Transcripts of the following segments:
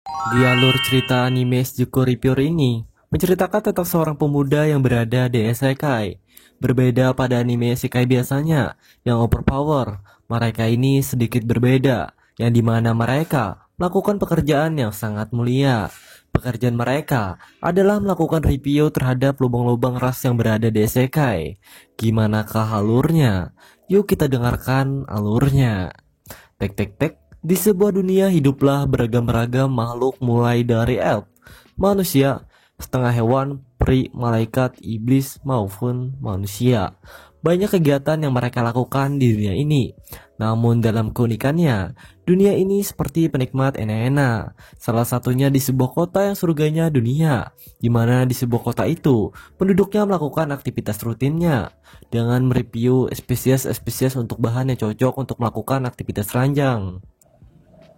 Di alur cerita anime Shuko Reviewer ini menceritakan tentang seorang pemuda yang berada di isekai. Berbeda pada anime isekai biasanya yang overpower, mereka ini sedikit berbeda, yang dimana mereka melakukan pekerjaan yang sangat mulia. Pekerjaan mereka adalah melakukan review terhadap lubang-lubang ras yang berada di isekai. Gimanakah alurnya? Yuk kita dengarkan alurnya. Tek tek tek. Di sebuah dunia hiduplah beragam-ragam makhluk mulai dari elf, manusia, setengah hewan, peri, malaikat, iblis, maupun manusia. Banyak kegiatan yang mereka lakukan di dunia ini. Namun dalam keunikannya, dunia ini seperti penikmat enak-enak. Salah satunya di sebuah kota yang surganya dunia, di mana di sebuah kota itu, penduduknya melakukan aktivitas rutinnya dengan mereview spesies-spesies untuk bahan yang cocok untuk melakukan aktivitas ranjang.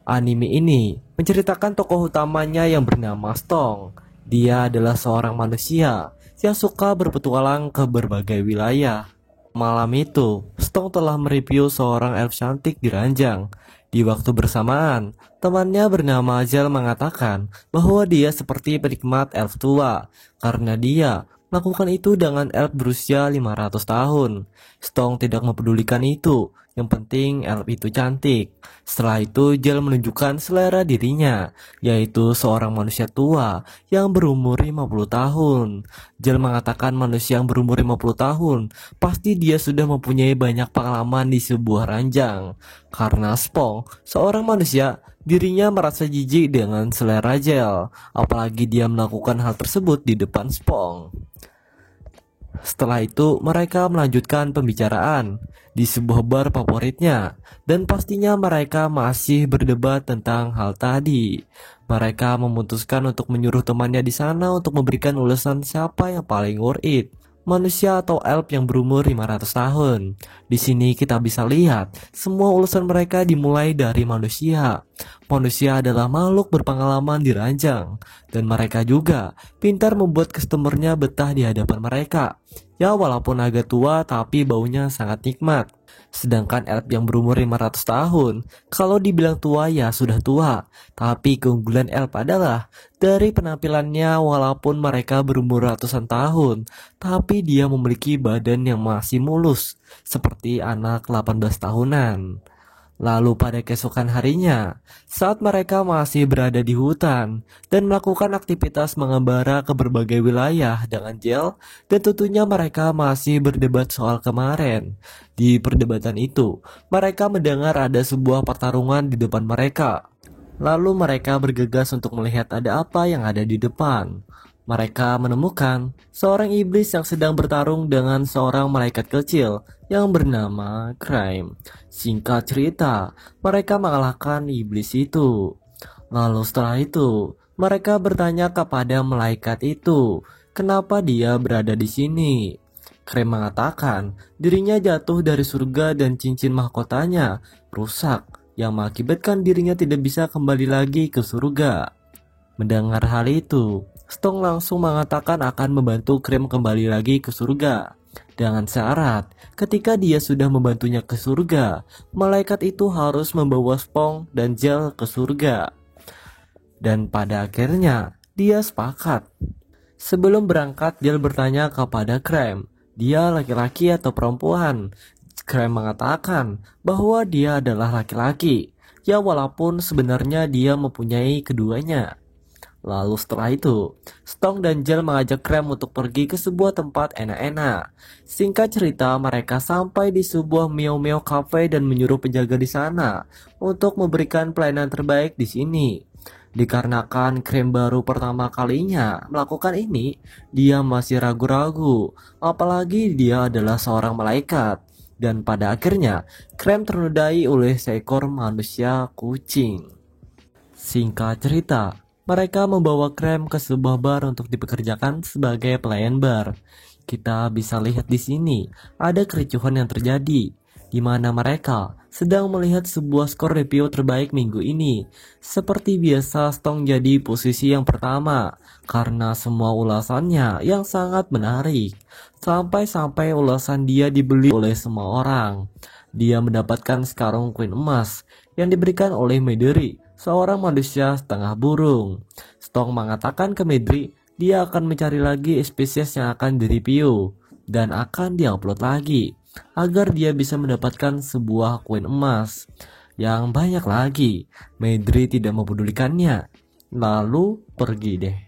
Anime ini menceritakan tokoh utamanya yang bernama Stong. Dia adalah seorang manusia yang suka berpetualang ke berbagai wilayah. Malam itu, Stong telah mereview seorang elf cantik di ranjang. Di waktu bersamaan, temannya bernama Azal mengatakan bahwa dia seperti penikmat elf tua karena dia melakukan itu dengan elf berusia 500 tahun. Stong tidak mempedulikan itu, yang penting elf itu cantik. Setelah itu, Jel menunjukkan selera dirinya, yaitu seorang manusia tua yang berumur 50 tahun. Jel mengatakan manusia yang berumur 50 tahun, pasti dia sudah mempunyai banyak pengalaman di sebuah ranjang. Karena Spong, seorang manusia, dirinya merasa jijik dengan selera Jel, apalagi dia melakukan hal tersebut di depan Spong. Setelah itu, mereka melanjutkan pembicaraan di sebuah bar favoritnya, dan pastinya mereka masih berdebat tentang hal tadi. Mereka memutuskan untuk menyuruh temannya di sana untuk memberikan ulasan siapa yang paling worth it, manusia atau elf yang berumur 500 tahun. Di sini kita bisa lihat semua ulasan mereka dimulai dari manusia. Manusia adalah makhluk berpengalaman di ranjang, dan mereka juga pintar membuat customernya betah di hadapan mereka. Ya walaupun agak tua tapi baunya sangat nikmat. Sedangkan elf yang berumur 500 tahun, kalau dibilang tua ya sudah tua. Tapi keunggulan elf adalah dari penampilannya walaupun mereka berumur ratusan tahun, tapi dia memiliki badan yang masih mulus, seperti anak 18 tahunan. Lalu pada keesokan harinya, saat mereka masih berada di hutan dan melakukan aktivitas mengembara ke berbagai wilayah dengan Jel, dan tentunya mereka masih berdebat soal kemarin. Di perdebatan itu, mereka mendengar ada sebuah pertarungan di depan mereka. Lalu mereka bergegas untuk melihat ada apa yang ada di depan. Mereka menemukan seorang iblis yang sedang bertarung dengan seorang malaikat kecil yang bernama Crime. Singkat cerita, mereka mengalahkan iblis itu. Lalu setelah itu, mereka bertanya kepada malaikat itu, kenapa dia berada di sini. Crime mengatakan dirinya jatuh dari surga dan cincin mahkotanya rusak, yang mengakibatkan dirinya tidak bisa kembali lagi ke surga. Mendengar hal itu, Stong langsung mengatakan akan membantu Cream kembali lagi ke surga. Dengan syarat, ketika dia sudah membantunya ke surga, malaikat itu harus membawa Spong dan Jel ke surga. Dan pada akhirnya, dia sepakat. Sebelum berangkat, Jel bertanya kepada Cream, dia laki-laki atau perempuan? Cream mengatakan bahwa dia adalah laki-laki. Ya walaupun sebenarnya dia mempunyai keduanya. Lalu setelah itu, Stong dan Jel mengajak Krem untuk pergi ke sebuah tempat enak-enak. Singkat cerita, mereka sampai di sebuah Meow Meow Cafe dan menyuruh penjaga di sana untuk memberikan pelayanan terbaik di sini. Dikarenakan Krem baru pertama kalinya melakukan ini, dia masih ragu-ragu, apalagi dia adalah seorang malaikat. Dan pada akhirnya, Krem ternodai oleh seekor manusia kucing. Singkat cerita, mereka membawa Krem ke sebuah bar untuk dipekerjakan sebagai pelayan bar. Kita bisa lihat di sini ada kericuhan yang terjadi, di mana mereka sedang melihat sebuah skor review terbaik minggu ini. Seperti biasa, Stong jadi posisi yang pertama karena semua ulasannya yang sangat menarik. Sampai-sampai ulasan dia dibeli oleh semua orang. Dia mendapatkan sekarung koin emas yang diberikan oleh Midori seorang manusia setengah burung. Stong mengatakan ke Medri, dia akan mencari lagi spesies yang akan direview dan akan diupload lagi agar dia bisa mendapatkan sebuah koin emas yang banyak lagi. Medri tidak mempedulikannya, lalu pergi deh.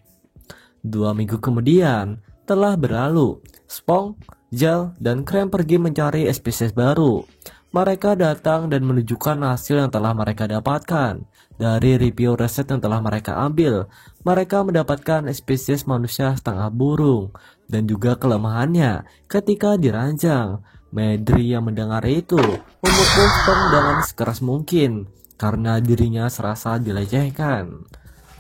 2 minggu kemudian telah berlalu. Spong, Gel, dan Krem pergi mencari spesies baru. Mereka datang dan menunjukkan hasil yang telah mereka dapatkan. Dari review riset yang telah mereka ambil, mereka mendapatkan spesies manusia setengah burung dan juga kelemahannya ketika diranjang. Medri yang mendengar itu memukul Spong dengan sekeras mungkin karena dirinya serasa dilecehkan.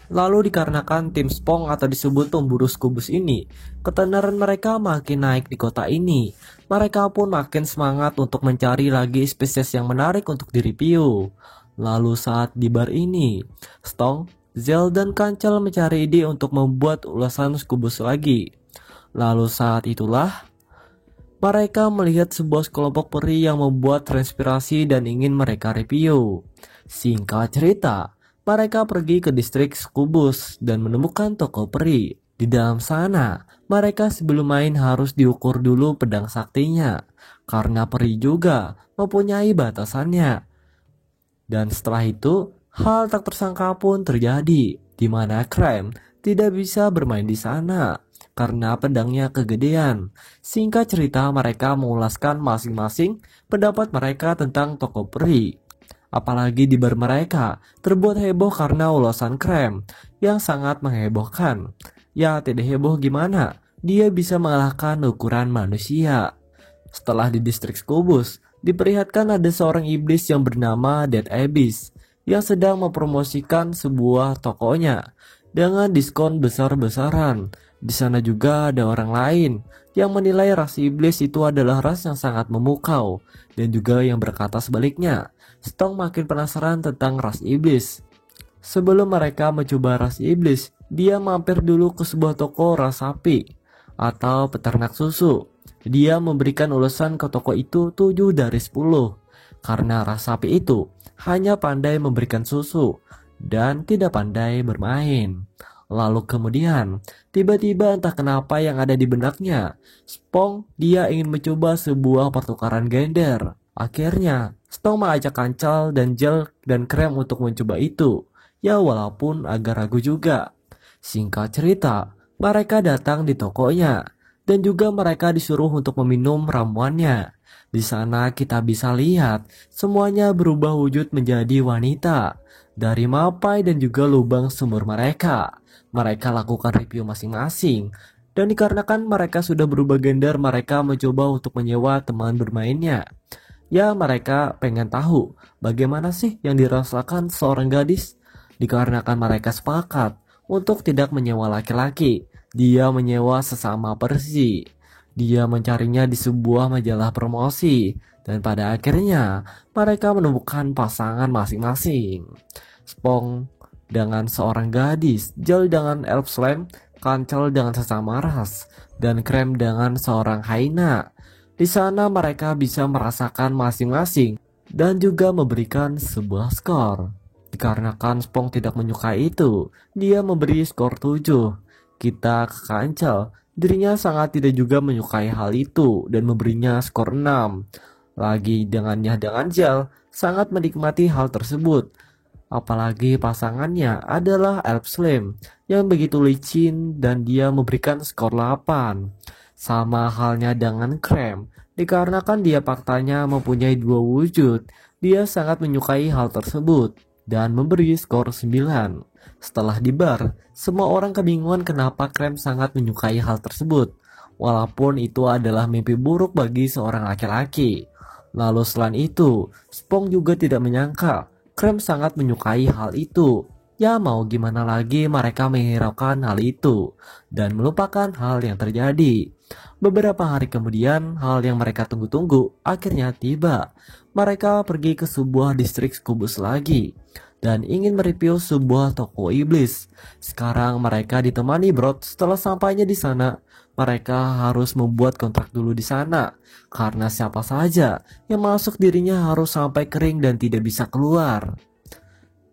Lalu dikarenakan tim Spong atau disebut pemburu Skubus ini, ketenaran mereka makin naik di kota ini. Mereka pun makin semangat untuk mencari lagi spesies yang menarik untuk direview. Lalu saat di bar ini, Stong, Zel, dan Kancel mencari ide untuk membuat ulasan Skubus lagi. Lalu saat itulah mereka melihat sebuah kelompok peri yang membuat transpirasi dan ingin mereka review. Singkat cerita, mereka pergi ke distrik Skubus dan menemukan toko peri. Di dalam sana, mereka sebelum main harus diukur dulu pedang saktinya, karena peri juga mempunyai batasannya. Dan setelah itu, hal tak tersangka pun terjadi, di mana Krem tidak bisa bermain di sana karena pedangnya kegedean. Singkat cerita, mereka mengulaskan masing-masing pendapat mereka tentang toko peri. Apalagi di bar mereka terbuat heboh karena ulasan Krem yang sangat menghebohkan. Ya tidak heboh gimana, dia bisa mengalahkan ukuran manusia. Setelah di distrik Skubus, diperlihatkan ada seorang iblis yang bernama Dead Abyss yang sedang mempromosikan sebuah tokonya dengan diskon besar-besaran. Di sana juga ada orang lain yang menilai ras iblis itu adalah ras yang sangat memukau, dan juga yang berkata sebaliknya. Stong makin penasaran tentang ras iblis. Sebelum mereka mencoba ras iblis, dia mampir dulu ke sebuah toko ras sapi atau peternak susu. Dia memberikan ulasan ke toko itu 7 dari 10 karena ras sapi itu hanya pandai memberikan susu dan tidak pandai bermain. Lalu kemudian, tiba-tiba entah kenapa yang ada di benaknya, Spong dia ingin mencoba sebuah pertukaran gender. Akhirnya, Stong mengajak Kancel dan Gel dan Krem untuk mencoba itu. Ya walaupun agak ragu juga. Singkat cerita, mereka datang di tokonya dan juga mereka disuruh untuk meminum ramuannya. Di sana kita bisa lihat semuanya berubah wujud menjadi wanita dari mapai dan juga lubang sumur mereka. Mereka lakukan review masing-masing, dan dikarenakan mereka sudah berubah gender, mereka mencoba untuk menyewa teman bermainnya. Ya, mereka pengen tahu bagaimana sih yang dirasakan seorang gadis. Dikarenakan mereka sepakat untuk tidak menyewa laki-laki, dia menyewa sesama persi. Dia mencarinya di sebuah majalah promosi, dan pada akhirnya mereka menemukan pasangan masing-masing. Spong dengan seorang gadis, Gel dengan elf slime, Kancel dengan sesama ras, dan Krem dengan seorang hyena. Di sana mereka bisa merasakan masing-masing dan juga memberikan sebuah skor. Dikarenakan Spong tidak menyukai itu, dia memberi skor 7. Kita ke Kancel, dirinya sangat tidak juga menyukai hal itu dan memberinya skor 6. Lagi dengan Gel, sangat menikmati hal tersebut. Apalagi pasangannya adalah Elf Slim yang begitu licin dan dia memberikan skor 8. Sama halnya dengan Krem, dikarenakan dia faktanya mempunyai 2 wujud, dia sangat menyukai hal tersebut dan memberi skor 9. Setelah di bar, semua orang kebingungan kenapa Krem sangat menyukai hal tersebut, walaupun itu adalah mimpi buruk bagi seorang laki-laki. Lalu selain itu, Spong juga tidak menyangka Krem sangat menyukai hal itu. Ya mau gimana lagi, mereka menghiraukan hal itu dan melupakan hal yang terjadi. Beberapa hari kemudian, hal yang mereka tunggu-tunggu akhirnya tiba. Mereka pergi ke sebuah distrik Skubus lagi dan ingin mereview sebuah toko iblis. Sekarang mereka ditemani Brod. Setelah sampainya di sana, mereka harus membuat kontrak dulu di sana karena siapa saja yang masuk dirinya harus sampai kering dan tidak bisa keluar.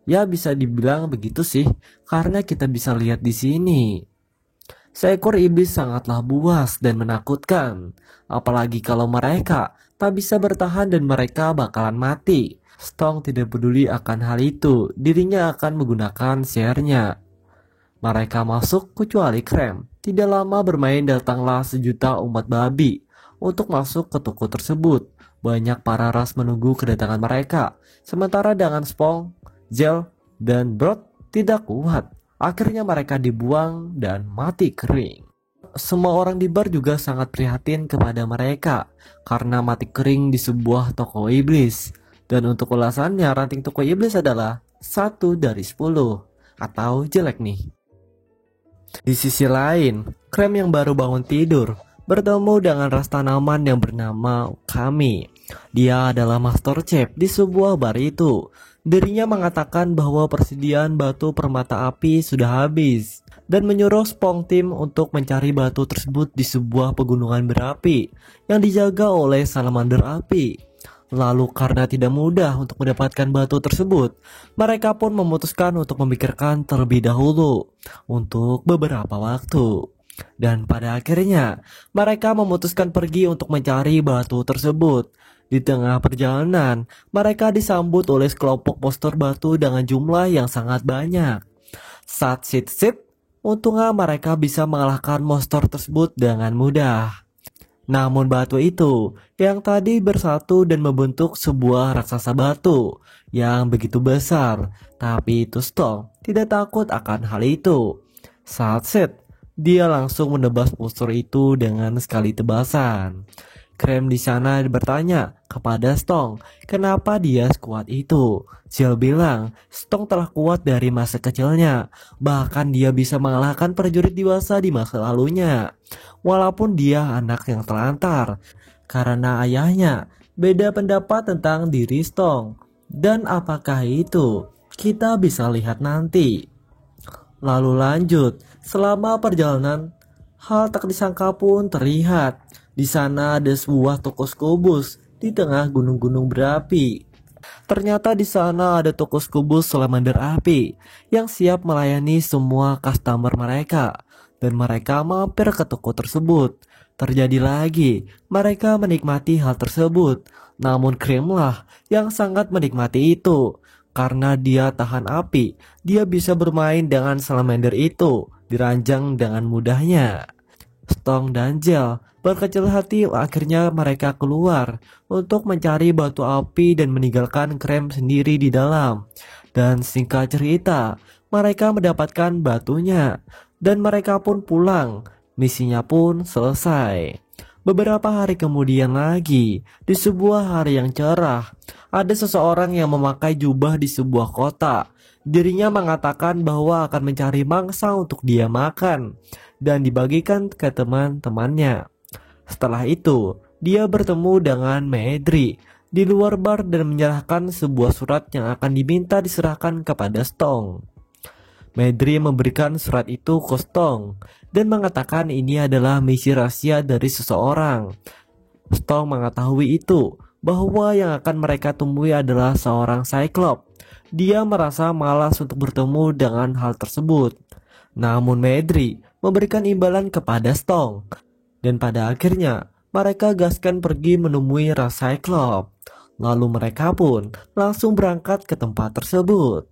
Ya bisa dibilang begitu sih, karena kita bisa lihat di sini. Seekor iblis sangatlah buas dan menakutkan, apalagi kalau mereka tak bisa bertahan dan mereka bakalan mati. Stong tidak peduli akan hal itu, dirinya akan menggunakan sihirnya. Mereka masuk kecuali Krem. Tidak lama bermain datanglah sejuta umat babi untuk masuk ke toko tersebut. Banyak para ras menunggu kedatangan mereka. Sementara dengan Spong, Gel, dan Brod tidak kuat. Akhirnya mereka dibuang dan mati kering. Semua orang di bar juga sangat prihatin kepada mereka karena mati kering di sebuah toko iblis. Dan untuk ulasannya, ranting toko iblis adalah 1/10 atau jelek nih. Di sisi lain, Krem yang baru bangun tidur bertemu dengan ras tanaman yang bernama Kami. Dia adalah master chef di sebuah bar itu. Dirinya mengatakan bahwa persediaan batu permata api sudah habis dan menyuruh Spong Tim untuk mencari batu tersebut di sebuah pegunungan berapi yang dijaga oleh salamander api. Lalu karena tidak mudah untuk mendapatkan batu tersebut, mereka pun memutuskan untuk memikirkan terlebih dahulu untuk beberapa waktu. Dan pada akhirnya, mereka memutuskan pergi untuk mencari batu tersebut. Di tengah perjalanan, mereka disambut oleh sekelompok monster batu dengan jumlah yang sangat banyak. Saat sit-sit, untungnya mereka bisa mengalahkan monster tersebut dengan mudah. Namun batu itu yang tadi bersatu dan membentuk sebuah raksasa batu yang begitu besar, tapi itu Stong tidak takut akan hal itu. Saat set, dia langsung menebas monster itu dengan sekali tebasan. Krem di sana bertanya kepada Stong, kenapa dia sekuat itu? Jill bilang, Stong telah kuat dari masa kecilnya, bahkan dia bisa mengalahkan prajurit dewasa di masa lalunya. Walaupun dia anak yang telantar, karena ayahnya beda pendapat tentang diri Stong. Dan apakah itu? Kita bisa lihat nanti. Lalu lanjut, selama perjalanan, hal tak disangka pun terlihat. Di sana ada sebuah toko skobus di tengah gunung-gunung berapi. Ternyata di sana ada toko skobus salamander api yang siap melayani semua customer mereka. Dan mereka mampir ke toko tersebut. Terjadi lagi, mereka menikmati hal tersebut. Namun Krimlah yang sangat menikmati itu. Karena dia tahan api, dia bisa bermain dengan salamander itu, diranjang dengan mudahnya. Stong dan Gel berkecil hati, akhirnya mereka keluar untuk mencari batu api dan meninggalkan Krem sendiri di dalam. Dan singkat cerita, mereka mendapatkan batunya dan mereka pun pulang. Misinya pun selesai. Beberapa hari kemudian lagi, di sebuah hari yang cerah, ada seseorang yang memakai jubah di sebuah kota. Dirinya mengatakan bahwa akan mencari mangsa untuk dia makan dan dibagikan ke teman-temannya. Setelah itu, dia bertemu dengan Medri di luar bar dan menyerahkan sebuah surat yang akan diminta diserahkan kepada Stong. Medri memberikan surat itu ke Stong dan mengatakan ini adalah misi rahasia dari seseorang. Stong mengetahui itu, bahwa yang akan mereka temui adalah seorang Cyclops. Dia merasa malas untuk bertemu dengan hal tersebut. Namun Medri memberikan imbalan kepada Stong. Dan pada akhirnya, mereka gaskan pergi menemui ras Cyclops. Lalu mereka pun langsung berangkat ke tempat tersebut.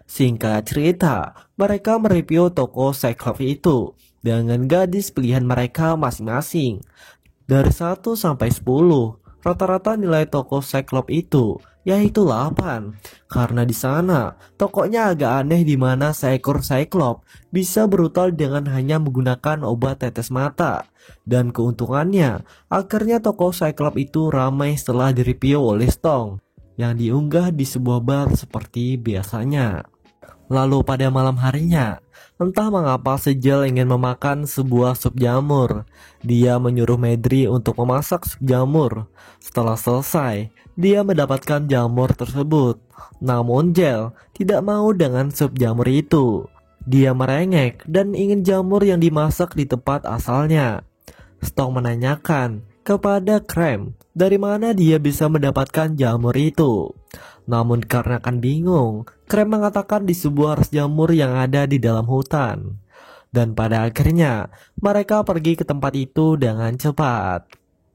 Singkat cerita, mereka mereview toko Cyclops itu dengan gadis pilihan mereka masing-masing. Dari 1 sampai 10, rata-rata nilai toko Cyclops itu yaitu 8. Karena di sana tokonya agak aneh di mana seekor Cyclops bisa brutal dengan hanya menggunakan obat tetes mata. Dan keuntungannya, akhirnya toko Cyclops itu ramai setelah direview oleh Stong yang diunggah di sebuah bar seperti biasanya. Lalu pada malam harinya, entah mengapa Sejel ingin memakan sebuah sup jamur. Dia menyuruh Medri untuk memasak sup jamur. Setelah selesai, dia mendapatkan jamur tersebut. Namun Gel tidak mau dengan sup jamur itu. Dia merengek dan ingin jamur yang dimasak di tempat asalnya. Stong menanyakan kepada Krem dari mana dia bisa mendapatkan jamur itu. Namun karena kan bingung, Krem mengatakan di sebuah ras jamur yang ada di dalam hutan. Dan pada akhirnya, mereka pergi ke tempat itu dengan cepat.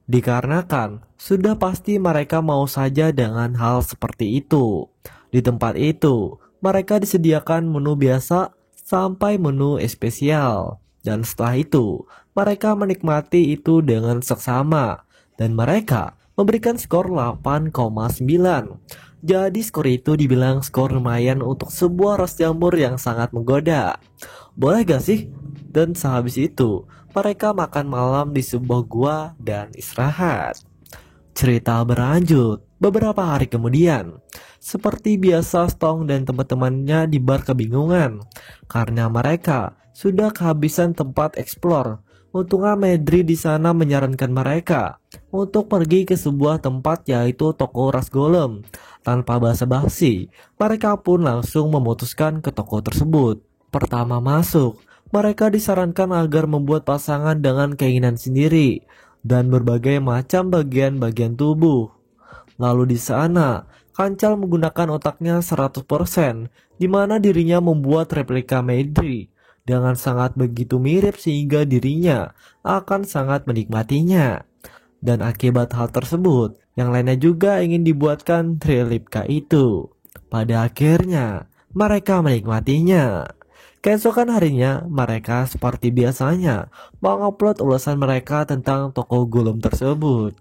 Dikarenakan, sudah pasti mereka mau saja dengan hal seperti itu. Di tempat itu, mereka disediakan menu biasa sampai menu spesial. Dan setelah itu, mereka menikmati itu dengan seksama. Dan mereka memberikan skor 8,9. Jadi skor itu dibilang skor lumayan untuk sebuah ras jamur yang sangat menggoda. Boleh gak sih? Dan sehabis itu, mereka makan malam di sebuah gua dan istirahat. Cerita berlanjut beberapa hari kemudian. Seperti biasa, Stong dan teman-temannya di bar kebingungan karena mereka sudah kehabisan tempat eksplor. Untungnya Medri di sana menyarankan mereka untuk pergi ke sebuah tempat yaitu toko ras golem. Tanpa basa-basi, mereka pun langsung memutuskan ke toko tersebut. Pertama masuk, mereka disarankan agar membuat pasangan dengan keinginan sendiri dan berbagai macam bagian-bagian tubuh. Lalu di sana, Kancal menggunakan otaknya 100%, di mana dirinya membuat replika Medri dengan sangat begitu mirip sehingga dirinya akan sangat menikmatinya. Dan akibat hal tersebut, yang lainnya juga ingin dibuatkan replika itu. Pada akhirnya, mereka menikmatinya. Keesokan harinya, mereka seperti biasanya mengupload ulasan mereka tentang toko golem tersebut,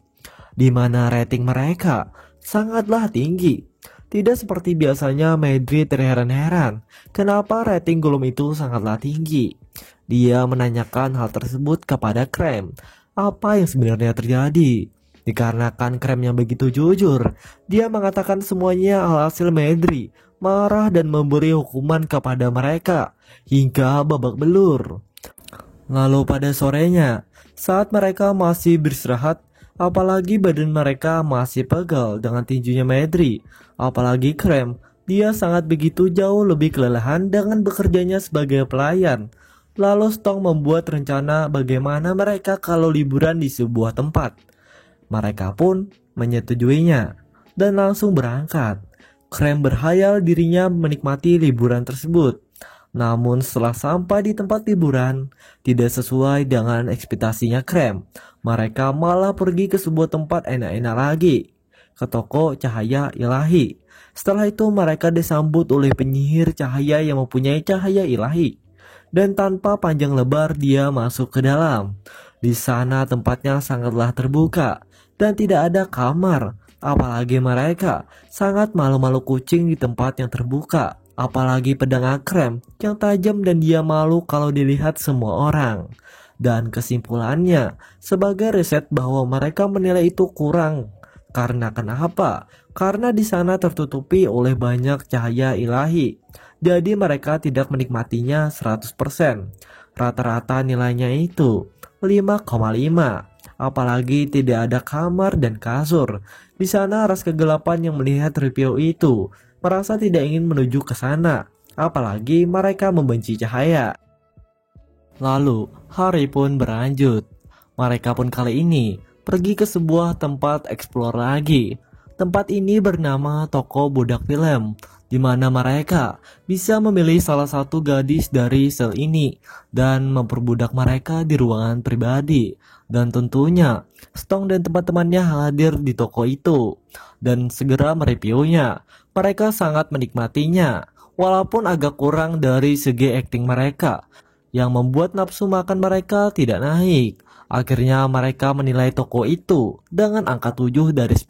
di mana rating mereka sangatlah tinggi. Tidak seperti biasanya, Medri terheran-heran kenapa rating golem itu sangatlah tinggi. Dia menanyakan hal tersebut kepada Krem, apa yang sebenarnya terjadi. Dikarenakan Krem yang begitu jujur, dia mengatakan semuanya alhasil Medri marah dan memberi hukuman kepada mereka hingga babak belur. Lalu pada sorenya, saat mereka masih beristirahat, apalagi badan mereka masih pegal dengan tinjunya Medri, apalagi Krem, dia sangat begitu jauh lebih kelelahan dengan bekerjanya sebagai pelayan. Lalu Stong membuat rencana bagaimana mereka kalau liburan di sebuah tempat. Mereka pun menyetujuinya dan langsung berangkat. Krem berhayal dirinya menikmati liburan tersebut. Namun setelah sampai di tempat liburan, tidak sesuai dengan ekspektasinya Krem. Mereka malah pergi ke sebuah tempat enak-enak lagi, ke toko cahaya ilahi. Setelah itu mereka disambut oleh penyihir cahaya yang mempunyai cahaya ilahi. Dan tanpa panjang lebar dia masuk ke dalam. Di sana tempatnya sangatlah terbuka dan tidak ada kamar. Apalagi mereka sangat malu-malu kucing di tempat yang terbuka. Apalagi pedang Krem yang tajam dan dia malu kalau dilihat semua orang. Dan kesimpulannya, sebagai riset bahwa mereka menilai itu kurang. Karena kenapa? Karena di sana tertutupi oleh banyak cahaya ilahi. Jadi mereka tidak menikmatinya 100%. Rata-rata nilainya itu 5,5. Apalagi tidak ada kamar dan kasur. Di sana ras kegelapan yang melihat review itu merasa tidak ingin menuju ke sana. Apalagi mereka membenci cahaya. Lalu hari pun berlanjut. Mereka pun kali ini pergi ke sebuah tempat eksplor lagi. Tempat ini bernama Toko Budak Film, di mana mereka bisa memilih salah satu gadis dari sel ini dan memperbudak mereka di ruangan pribadi. Dan tentunya Stong dan teman-temannya hadir di toko itu dan segera mereviewnya. Mereka sangat menikmatinya, walaupun agak kurang dari segi akting mereka, yang membuat nafsu makan mereka tidak naik. Akhirnya mereka menilai toko itu dengan angka 7 dari 10.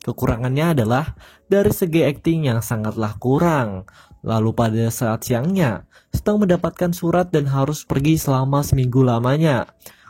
Kekurangannya adalah dari segi akting yang sangatlah kurang. Lalu pada saat siangnya, Stong mendapatkan surat dan harus pergi selama seminggu lamanya.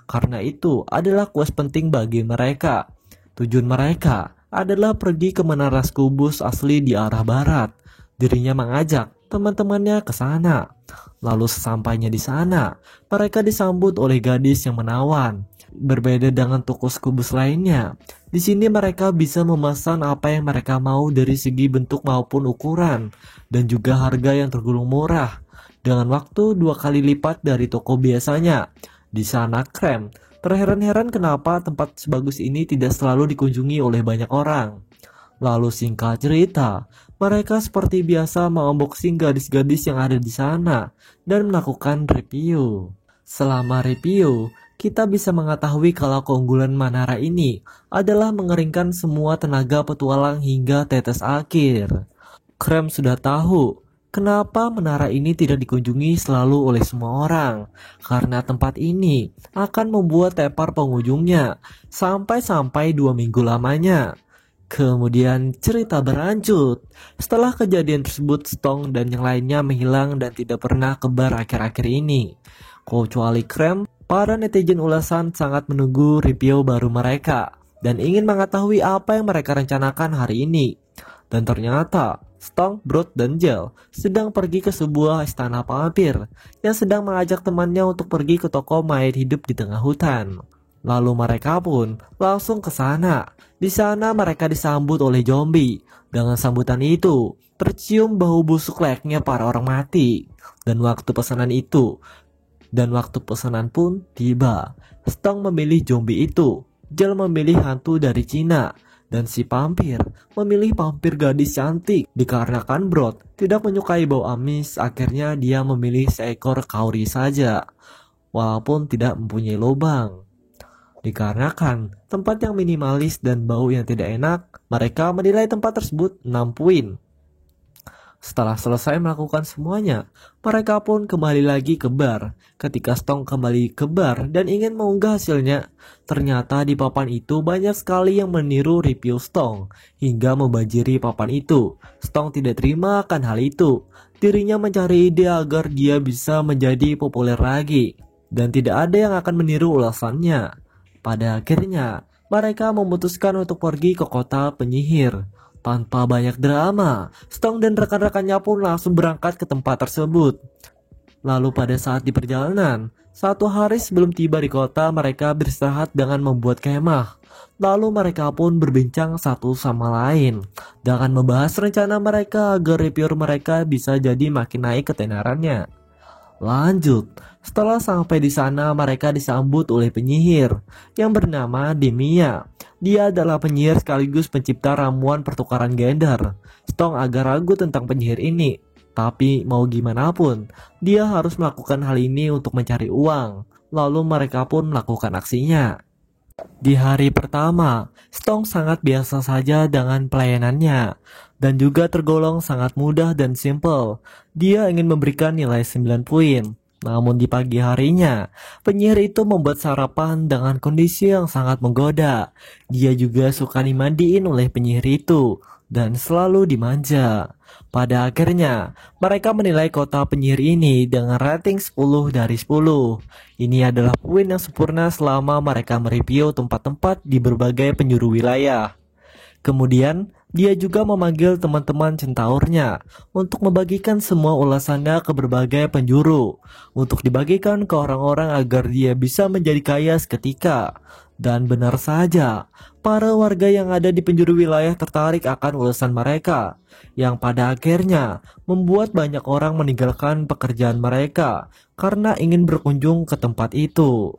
Karena itu adalah quest penting bagi mereka. Tujuan mereka adalah pergi ke menara Skubus asli di arah barat. Dirinya mengajak teman-temannya ke sana. Lalu sesampainya di sana, mereka disambut oleh gadis yang menawan. Berbeda dengan toko Skubus lainnya, di sini mereka bisa memesan apa yang mereka mau dari segi bentuk maupun ukuran, dan juga harga yang tergolong murah, dengan waktu 2 kali lipat dari toko biasanya. Di sana Krem terheran-heran kenapa tempat sebagus ini tidak selalu dikunjungi oleh banyak orang. Lalu singkat cerita, mereka seperti biasa mengunboxing gadis-gadis yang ada di sana dan melakukan review. Selama review, kita bisa mengetahui kalau keunggulan Manara ini adalah mengeringkan semua tenaga petualang hingga tetes akhir. Krem sudah tahu kenapa menara ini tidak dikunjungi selalu oleh semua orang, karena tempat ini akan membuat tepar pengunjungnya sampai-sampai 2 minggu lamanya. Kemudian cerita berlanjut. Setelah kejadian tersebut, Stong dan yang lainnya menghilang dan tidak pernah kebar akhir-akhir ini. Kecuali Krem, para netizen ulasan sangat menunggu review baru mereka dan ingin mengetahui apa yang mereka rencanakan hari ini. Dan ternyata Stong, Brod, dan Gel sedang pergi ke sebuah istana vampir yang sedang mengajak temannya untuk pergi ke toko mayat hidup di tengah hutan. Lalu mereka pun langsung ke sana. Di sana mereka disambut oleh zombie. Dengan sambutan itu, tercium bau busuk layaknya para orang mati. Dan waktu pesanan pun tiba. Stong memilih zombie itu. Gel memilih hantu dari Cina. Dan si vampir memilih vampir gadis cantik. Dikarenakan Brod tidak menyukai bau amis, akhirnya dia memilih seekor kauri saja, walaupun tidak mempunyai lubang. Dikarenakan tempat yang minimalis dan bau yang tidak enak, mereka menilai tempat tersebut 6 poin. Setelah selesai melakukan semuanya, mereka pun kembali lagi ke bar. Ketika Stong kembali ke bar dan ingin mengunggah hasilnya, ternyata di papan itu banyak sekali yang meniru review Stong hingga membanjiri papan itu. Stong tidak terima akan hal itu. Dirinya mencari ide agar dia bisa menjadi populer lagi dan tidak ada yang akan meniru ulasannya. Pada akhirnya, mereka memutuskan untuk pergi ke kota penyihir. Tanpa banyak drama, Stong dan rekan-rekannya pun langsung berangkat ke tempat tersebut. Lalu pada saat di perjalanan, 1 hari sebelum tiba di kota, mereka beristirahat dengan membuat kemah. Lalu mereka pun berbincang satu sama lain dengan membahas rencana mereka agar review mereka bisa jadi makin naik ketenarannya. Lanjut, setelah sampai di sana mereka disambut oleh penyihir yang bernama Demia. Dia adalah penyihir sekaligus pencipta ramuan pertukaran gender. Stong agak ragu tentang penyihir ini, tapi mau gimana pun, dia harus melakukan hal ini untuk mencari uang. Lalu mereka pun melakukan aksinya. Di hari pertama, Stong sangat biasa saja dengan pelayanannya dan juga tergolong sangat mudah dan simple. Dia ingin memberikan nilai 9 poin. Namun di pagi harinya, penyihir itu membuat sarapan dengan kondisi yang sangat menggoda. Dia juga suka dimandiin oleh penyihir itu dan selalu dimanja. Pada akhirnya, mereka menilai kota penyihir ini dengan rating 10 dari 10. Ini adalah poin yang sempurna selama mereka mereview tempat-tempat di berbagai penjuru wilayah. Kemudian, dia juga memanggil teman-teman centaurnya untuk membagikan semua ulasannya ke berbagai penjuru, untuk dibagikan ke orang-orang agar dia bisa menjadi kaya seketika. Dan benar saja, para warga yang ada di penjuru wilayah tertarik akan ulasan mereka, yang pada akhirnya membuat banyak orang meninggalkan pekerjaan mereka karena ingin berkunjung ke tempat itu.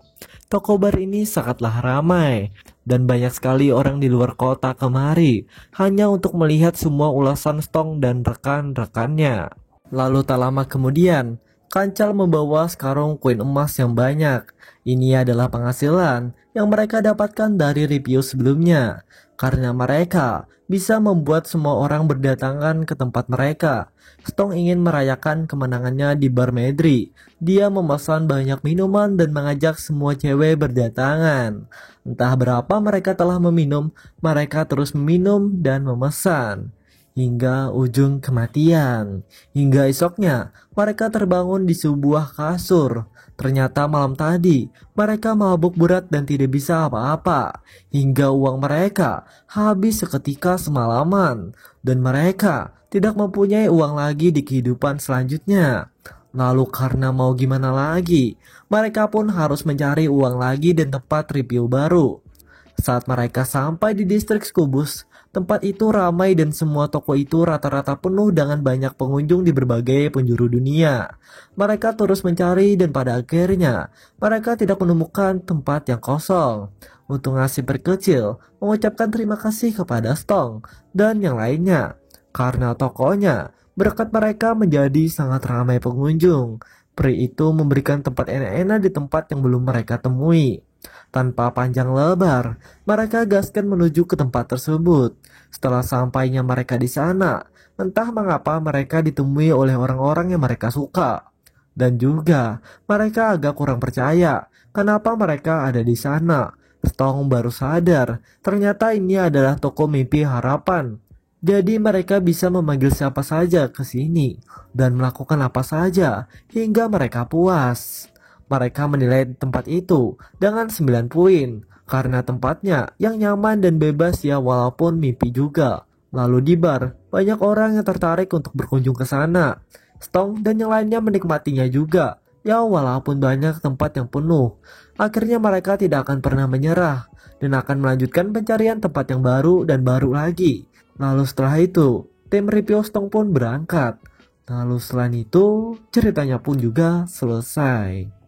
Toko bar ini sangatlah ramai, dan banyak sekali orang di luar kota kemari hanya untuk melihat semua ulasan Stong dan rekan-rekannya. Lalu tak lama kemudian, Kancal membawa sekarung koin emas yang banyak. Ini adalah penghasilan yang mereka dapatkan dari review sebelumnya, karena mereka bisa membuat semua orang berdatangan ke tempat mereka. Stong ingin merayakan kemenangannya di bar Medri. Dia memesan banyak minuman dan mengajak semua cewek berdatangan. Entah berapa mereka telah meminum, mereka terus meminum dan memesan hingga ujung kematian. Hingga esoknya, mereka terbangun di sebuah kasur. Ternyata malam tadi, mereka mabuk berat dan tidak bisa apa-apa. Hingga uang mereka habis seketika semalaman. Dan mereka tidak mempunyai uang lagi di kehidupan selanjutnya. Lalu karena mau gimana lagi, mereka pun harus mencari uang lagi dan tempat review baru. Saat mereka sampai di distrik Skubus, Tempat itu ramai dan semua toko itu rata-rata penuh dengan banyak pengunjung di berbagai penjuru dunia. Mereka terus mencari dan pada akhirnya mereka tidak menemukan tempat yang kosong. Untuk ngasih berkecil mengucapkan terima kasih kepada Stong dan yang lainnya. Karena tokonya, berkat mereka menjadi sangat ramai pengunjung. Peri itu memberikan tempat enak-enak di tempat yang belum mereka temui. Tanpa panjang lebar, mereka gaskan menuju ke tempat tersebut. Setelah sampainya mereka di sana, entah mengapa mereka ditemui oleh orang-orang yang mereka suka. Dan juga, mereka agak kurang percaya kenapa mereka ada di sana. Stong baru sadar, ternyata ini adalah toko mimpi harapan. Jadi mereka bisa memanggil siapa saja ke sini dan melakukan apa saja hingga mereka puas. Mereka menilai tempat itu dengan 9 poin karena tempatnya yang nyaman dan bebas ya walaupun mimpi juga. Lalu di bar, banyak orang yang tertarik untuk berkunjung ke sana. Stong dan yang lainnya menikmatinya juga. Ya walaupun banyak tempat yang penuh. Akhirnya mereka tidak akan pernah menyerah dan akan melanjutkan pencarian tempat yang baru dan baru lagi. Lalu setelah itu, tim Ripio Stong pun berangkat. Lalu selain itu, ceritanya pun juga selesai.